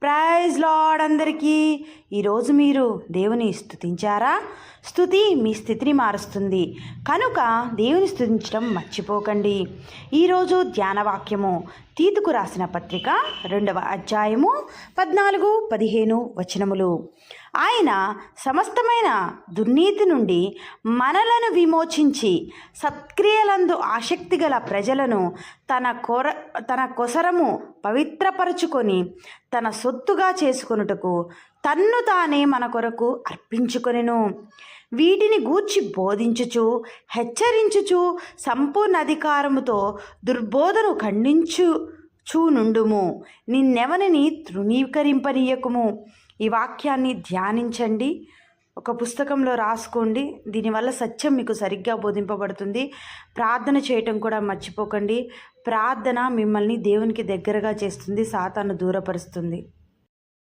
Praise lord అందరికీ. ఈరోజు మీరు దేవుని స్తుతించారా? స్తుతి మీ స్థితిని మారుస్తుంది కనుక దేవుని స్తుతించడం మర్చిపోకండి. ఈరోజు ధ్యానవాక్యము తీతుకు రాసిన పత్రిక 2వ అధ్యాయము 14-15 వచనములు. ఆయన సమస్తమైన దుర్నీతి నుండి మనలను విమోచించి సత్క్రియలందు ఆసక్తి గల ప్రజలను తన కొసరము పవిత్రపరచుకొని తన సొత్తుగా చేసుకొనుటకు తన్ను తానే మన కొరకు అర్పించుకొనెను. వీటిని గూర్చి బోధించుచు హెచ్చరించుచు సంపూర్ణ అధికారముతో దుర్బోధను ఖండించుచు నుండుము. నిన్నెవరిని తృణీకరింపనీయకుము. ఈ వాక్యాన్ని ధ్యానించండి, ఒక పుస్తకంలో రాసుకోండి. దీనివల్ల సత్యం మీకు సరిగ్గా బోధింపబడుతుంది. ప్రార్థన చేయటం కూడా మర్చిపోకండి. ప్రార్థన మిమ్మల్ని దేవునికి దగ్గరగా చేస్తుంది, సాతాను దూరపరుస్తుంది.